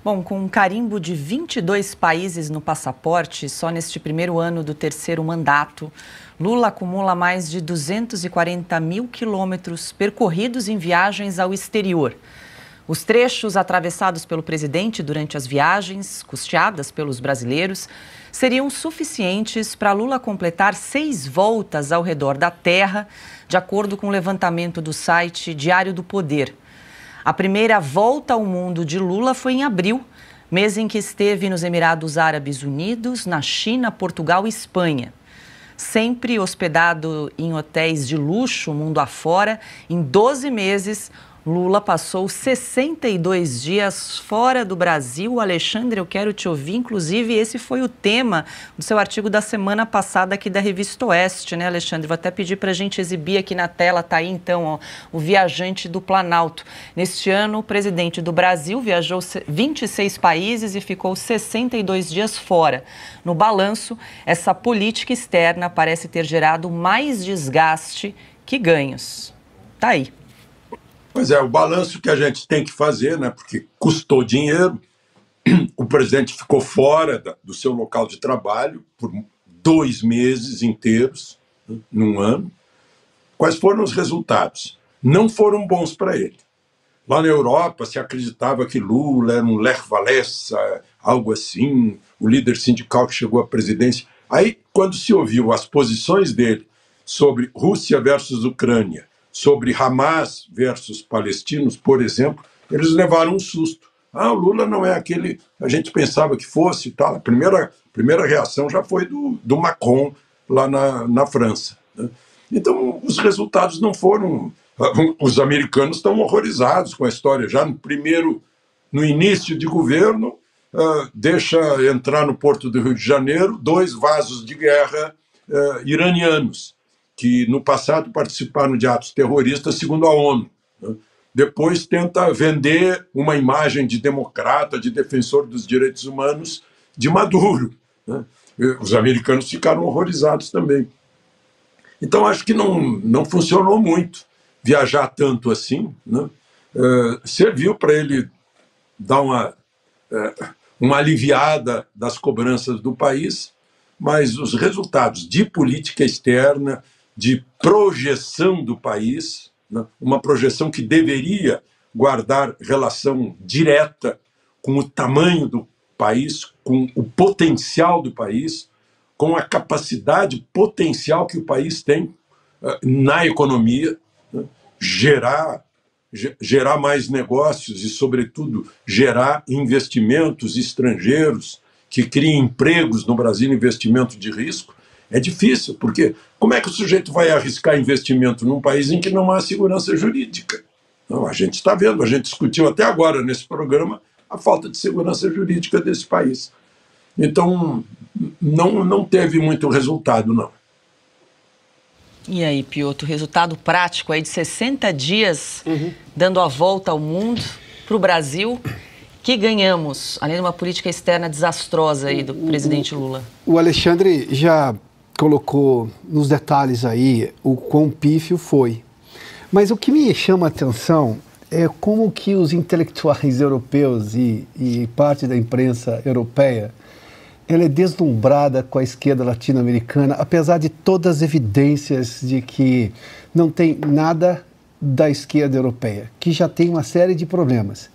Bom, com um carimbo de 22 países no passaporte, só neste primeiro ano do terceiro mandato, Lula acumula mais de 240 mil quilômetros percorridos em viagens ao exterior. Os trechos atravessados pelo presidente durante as viagens, custeadas pelos brasileiros, seriam suficientes para Lula completar 6 voltas ao redor da Terra, de acordo com o levantamento do site Diário do Poder. A primeira volta ao mundo de Lula foi em abril, mês em que esteve nos Emirados Árabes Unidos, na China, Portugal e Espanha. Sempre hospedado em hotéis de luxo mundo afora, em 12 meses, Lula passou 62 dias fora do Brasil. Alexandre, eu quero te ouvir. Inclusive, esse foi o tema do seu artigo da semana passada aqui da Revista Oeste, né, Alexandre? Vou até pedir para a gente exibir aqui na tela, tá aí então, ó, o viajante do Planalto. Neste ano, o presidente do Brasil viajou 26 países e ficou 62 dias fora. No balanço, essa política externa parece ter gerado mais desgaste que ganhos. Tá aí. Pois é, o balanço que a gente tem que fazer, né, porque custou dinheiro, o presidente ficou fora do seu local de trabalho por 2 meses inteiros, né, num ano. Quais foram os resultados? Não foram bons para ele. Lá na Europa se acreditava que Lula era um Lech Walesa, algo assim, o líder sindical que chegou à presidência. Aí, quando se ouviu as posições dele sobre Rússia versus Ucrânia, sobre Hamas versus palestinos, por exemplo, eles levaram um susto. O Lula não é aquele que a gente pensava que fosse. Tá? A primeira reação já foi do Macron, lá na França. Né? Então, os resultados não foram... Os americanos estão horrorizados com a história. Já no início de governo, deixa entrar no porto do Rio de Janeiro 2 vasos de guerra iranianos, que no passado participaram de atos terroristas, segundo a ONU. Né? Depois tenta vender uma imagem de democrata, de defensor dos direitos humanos de Maduro. Né? Os americanos ficaram horrorizados também. Então, acho que não funcionou muito viajar tanto assim. Né? Serviu para ele dar uma aliviada das cobranças do país, mas os resultados de política externa, de projeção do país, né? Uma projeção que deveria guardar relação direta com o tamanho do país, com o potencial do país, com a capacidade potencial que o país tem na economia, né? gerar mais negócios e, sobretudo, gerar investimentos estrangeiros que criem empregos no Brasil, investimento de risco. É difícil, porque como é que o sujeito vai arriscar investimento num país em que não há segurança jurídica? Não, a gente está vendo, a gente discutiu até agora nesse programa a falta de segurança jurídica desse país. Então, não teve muito resultado, não. E aí, Piotr, resultado prático aí de 60 dias dando a volta ao mundo, para o Brasil, que ganhamos, além de uma política externa desastrosa aí do presidente Lula? O Alexandre já colocou nos detalhes aí o quão pífio foi. Mas o que me chama a atenção é como que os intelectuais europeus e parte da imprensa europeia, ela é deslumbrada com a esquerda latino-americana, apesar de todas as evidências de que não tem nada da esquerda europeia, que já tem uma série de problemas.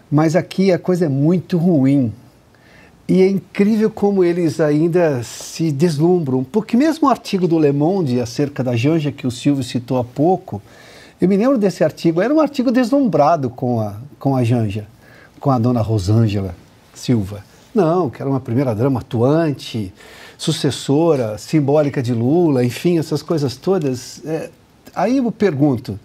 Mas aqui a coisa é muito ruim. E é incrível como eles ainda se deslumbram, porque mesmo o artigo do Le Monde acerca da Janja, que o Silvio citou há pouco, eu me lembro desse artigo, era um artigo deslumbrado com a Janja, com a dona Rosângela Silva. Não, que era uma primeira-dama atuante, sucessora, simbólica de Lula, enfim, essas coisas todas. Aí eu pergunto,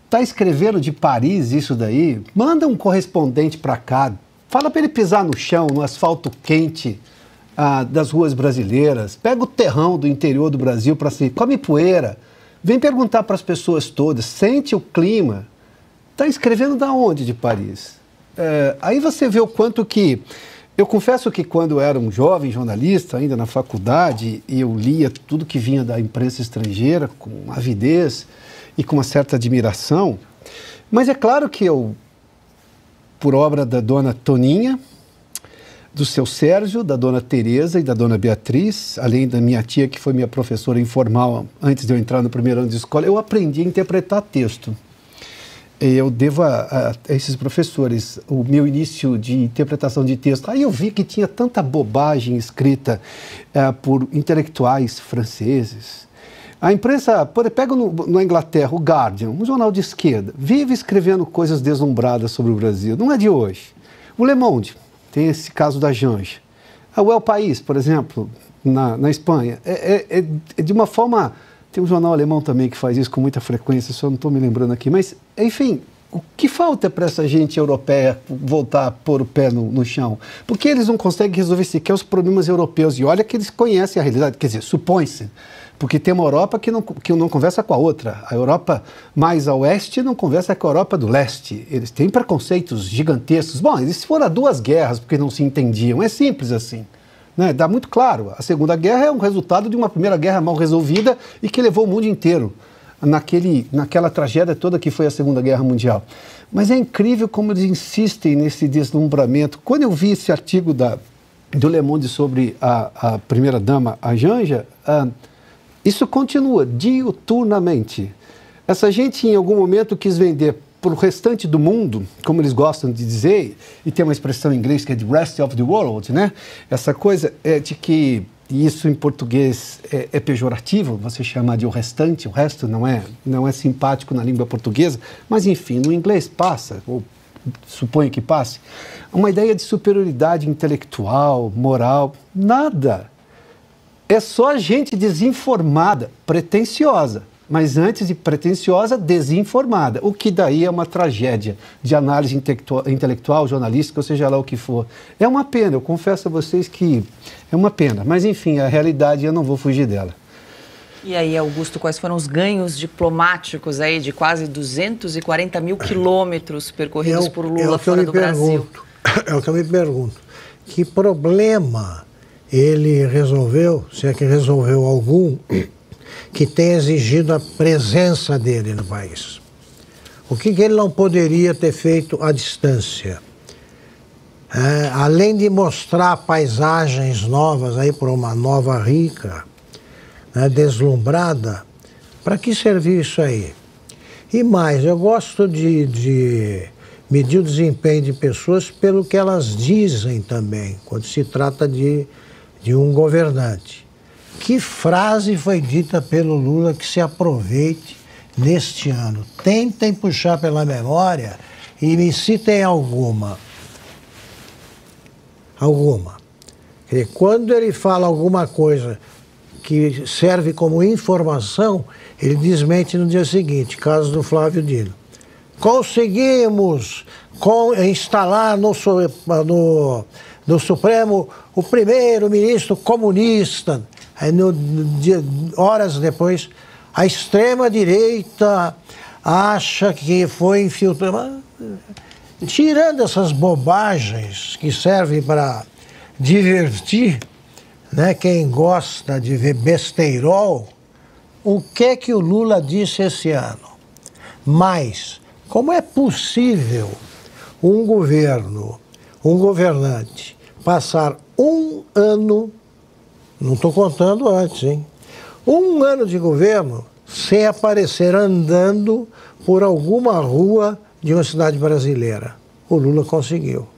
está escrevendo de Paris isso daí? Manda um correspondente para cá, fala para ele pisar no chão, no asfalto quente das ruas brasileiras, pega o terrão do interior do Brasil para se come poeira, vem perguntar para as pessoas todas, sente o clima. Está escrevendo da onde de Paris? Aí você vê o quanto que... Eu confesso que quando eu era um jovem jornalista, ainda na faculdade, e eu lia tudo que vinha da imprensa estrangeira com avidez e com uma certa admiração, mas é claro que eu, por obra da dona Toninha, do seu Sérgio, da dona Tereza e da dona Beatriz, além da minha tia, que foi minha professora informal antes de eu entrar no primeiro ano de escola, eu aprendi a interpretar texto. Eu devo a esses professores o meu início de interpretação de texto. Aí eu vi que tinha tanta bobagem escrita por intelectuais franceses. A imprensa, pega na Inglaterra, o Guardian, um jornal de esquerda, vive escrevendo coisas deslumbradas sobre o Brasil. Não é de hoje. O Le Monde tem esse caso da Janja. O El País, por exemplo, na Espanha, é de uma forma... Tem um jornal alemão também que faz isso com muita frequência, só não estou me lembrando aqui. Mas, enfim, o que falta para essa gente europeia voltar a pôr o pé no chão? Porque eles não conseguem resolver sequer os problemas europeus. E olha que eles conhecem a realidade, quer dizer, supõe-se. Porque tem uma Europa que não conversa com a outra. A Europa mais a oeste não conversa com a Europa do leste. Eles têm preconceitos gigantescos. Bom, eles foram a 2 guerras porque não se entendiam. É simples assim. Né? Dá muito claro. A Segunda Guerra é um resultado de uma Primeira Guerra mal resolvida e que levou o mundo inteiro naquela tragédia toda que foi a Segunda Guerra Mundial. Mas é incrível como eles insistem nesse deslumbramento. Quando eu vi esse artigo do Le Monde sobre a primeira-dama, a Janja, isso continua diuturnamente. Essa gente, em algum momento, quis vender para o restante do mundo, como eles gostam de dizer, e tem uma expressão em inglês que é the rest of the world, né? Essa coisa é de que, e isso em português é pejorativo, você chamar de o restante, o resto não é simpático na língua portuguesa, mas enfim, no inglês passa, ou suponho que passe, uma ideia de superioridade intelectual, moral, nada. É só gente desinformada, pretensiosa. Mas antes de pretensiosa, desinformada. O que daí é uma tragédia de análise intelectual, jornalística, ou seja lá o que for. É uma pena, eu confesso a vocês que é uma pena. Mas, enfim, a realidade eu não vou fugir dela. E aí, Augusto, quais foram os ganhos diplomáticos aí de quase 240 mil quilômetros percorridos por Lula fora do Brasil? É o que eu me pergunto. Que problema ele resolveu, se é que resolveu algum, que tem exigido a presença dele no país? O que ele não poderia ter feito à distância? Além de mostrar paisagens novas aí por uma Nova Rica, deslumbrada, para que servir isso aí? E mais, eu gosto de medir o desempenho de pessoas pelo que elas dizem também, quando se trata de um governante. Que frase foi dita pelo Lula que se aproveite neste ano? Tentem puxar pela memória e me citem alguma. Alguma. Quando ele fala alguma coisa que serve como informação, ele desmente no dia seguinte, caso do Flávio Dino. Conseguimos instalar no Supremo o primeiro-ministro comunista. Aí, horas depois, a extrema-direita acha que foi infiltrada. Tirando essas bobagens que servem para divertir, né, quem gosta de ver besteirol, o que o Lula disse esse ano? Mas, como é possível um governante, passar um ano, não estou contando antes, hein? Um ano de governo sem aparecer andando por alguma rua de uma cidade brasileira? O Lula conseguiu.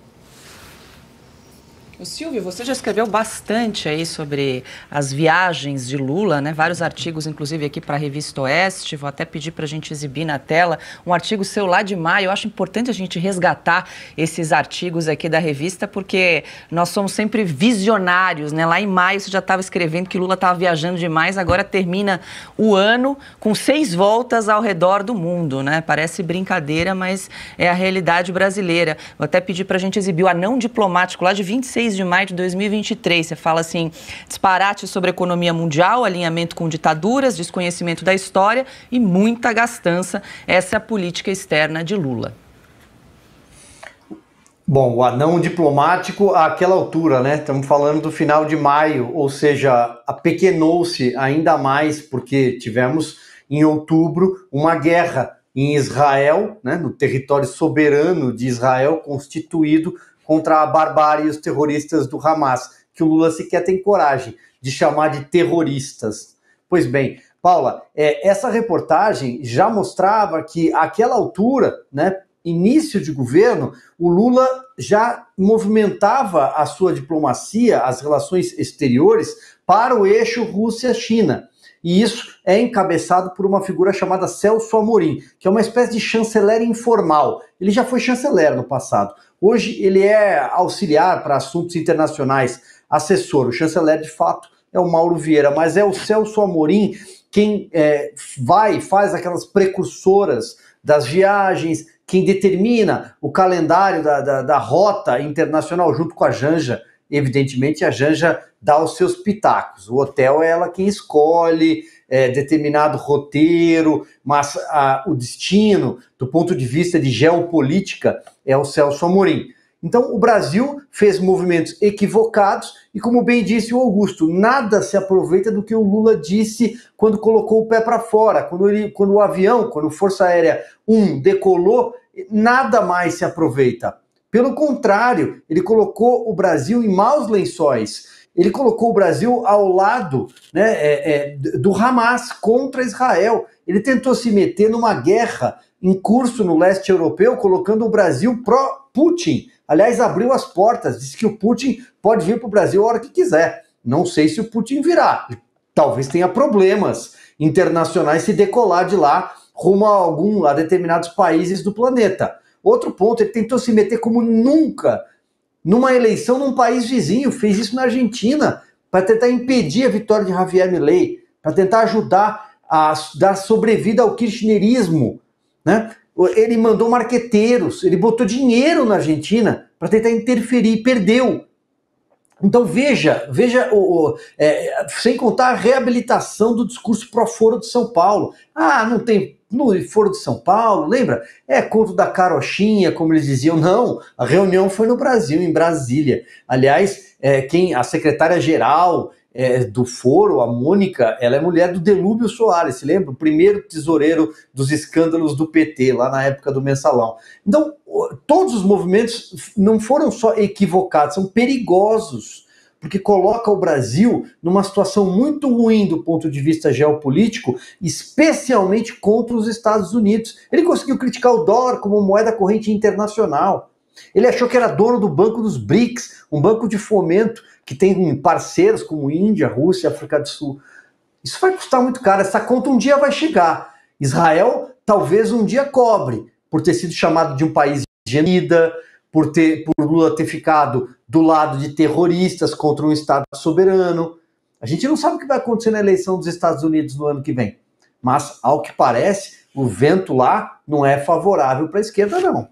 O Silvio, você já escreveu bastante aí sobre as viagens de Lula, né? Vários artigos, inclusive, aqui para a Revista Oeste. Vou até pedir para a gente exibir na tela um artigo seu lá de maio. Eu acho importante a gente resgatar esses artigos aqui da revista, porque nós somos sempre visionários, né? Lá em maio você já estava escrevendo que Lula estava viajando demais, agora termina o ano com 6 voltas ao redor do mundo, né? Parece brincadeira, mas é a realidade brasileira. Vou até pedir para a gente exibir o Anão Diplomático lá de 26 de maio de 2023. Você fala assim: disparate sobre a economia mundial, alinhamento com ditaduras, desconhecimento da história e muita gastança. Essa é a política externa de Lula. Bom, o Anão Diplomático àquela altura, né? Estamos falando do final de maio, ou seja, apequenou-se ainda mais porque tivemos em outubro uma guerra em Israel, né, no território soberano de Israel, constituído contra a barbárie e os terroristas do Hamas, que o Lula sequer tem coragem de chamar de terroristas. Pois bem, Paula, essa reportagem já mostrava que àquela altura, né, início de governo, o Lula já movimentava a sua diplomacia, as relações exteriores, para o eixo Rússia-China. E isso é encabeçado por uma figura chamada Celso Amorim, que é uma espécie de chanceler informal. Ele já foi chanceler no passado. Hoje ele é auxiliar para assuntos internacionais, assessor. O chanceler, de fato, é o Mauro Vieira, mas é o Celso Amorim quem faz aquelas precursoras das viagens, quem determina o calendário da rota internacional junto com a Janja. Evidentemente, a Janja dá os seus pitacos. O hotel é ela quem escolhe determinado roteiro, mas o destino, do ponto de vista de geopolítica, é o Celso Amorim. Então, o Brasil fez movimentos equivocados e, como bem disse o Augusto, nada se aproveita do que o Lula disse quando colocou o pé para fora. Quando o avião, quando a Força Aérea 1 decolou, nada mais se aproveita. Pelo contrário, ele colocou o Brasil em maus lençóis. Ele colocou o Brasil ao lado, né, do Hamas contra Israel. Ele tentou se meter numa guerra em curso no leste europeu, colocando o Brasil pró-Putin. Aliás, abriu as portas, disse que o Putin pode vir para o Brasil a hora que quiser. Não sei se o Putin virá. Talvez tenha problemas internacionais se decolar de lá rumo a determinados países do planeta. Outro ponto, ele tentou se meter como nunca numa eleição num país vizinho, fez isso na Argentina, para tentar impedir a vitória de Javier Milei, para tentar ajudar a dar sobrevida ao kirchnerismo, né? Ele mandou marqueteiros, ele botou dinheiro na Argentina para tentar interferir, perdeu. Então veja, sem contar a reabilitação do discurso pró-Foro de São Paulo. Ah, não tem no Foro de São Paulo, lembra? É conto da carochinha, como eles diziam. Não, a reunião foi no Brasil, em Brasília. Aliás, a secretária-geral do Foro, a Mônica, ela é mulher do Delúbio Soares, se lembra? O primeiro tesoureiro dos escândalos do PT, lá na época do Mensalão. Então, todos os movimentos não foram só equivocados, são perigosos, porque coloca o Brasil numa situação muito ruim do ponto de vista geopolítico, especialmente contra os Estados Unidos. Ele conseguiu criticar o dólar como moeda corrente internacional. Ele achou que era dono do Banco dos BRICS, um banco de fomento que tem parceiros como Índia, Rússia e África do Sul. Isso vai custar muito caro, essa conta um dia vai chegar. Israel talvez um dia cobre, por ter sido chamado de um país genocida, por Lula ter ficado do lado de terroristas contra um Estado soberano. A gente não sabe o que vai acontecer na eleição dos Estados Unidos no ano que vem. Mas, ao que parece, o vento lá não é favorável para a esquerda, não.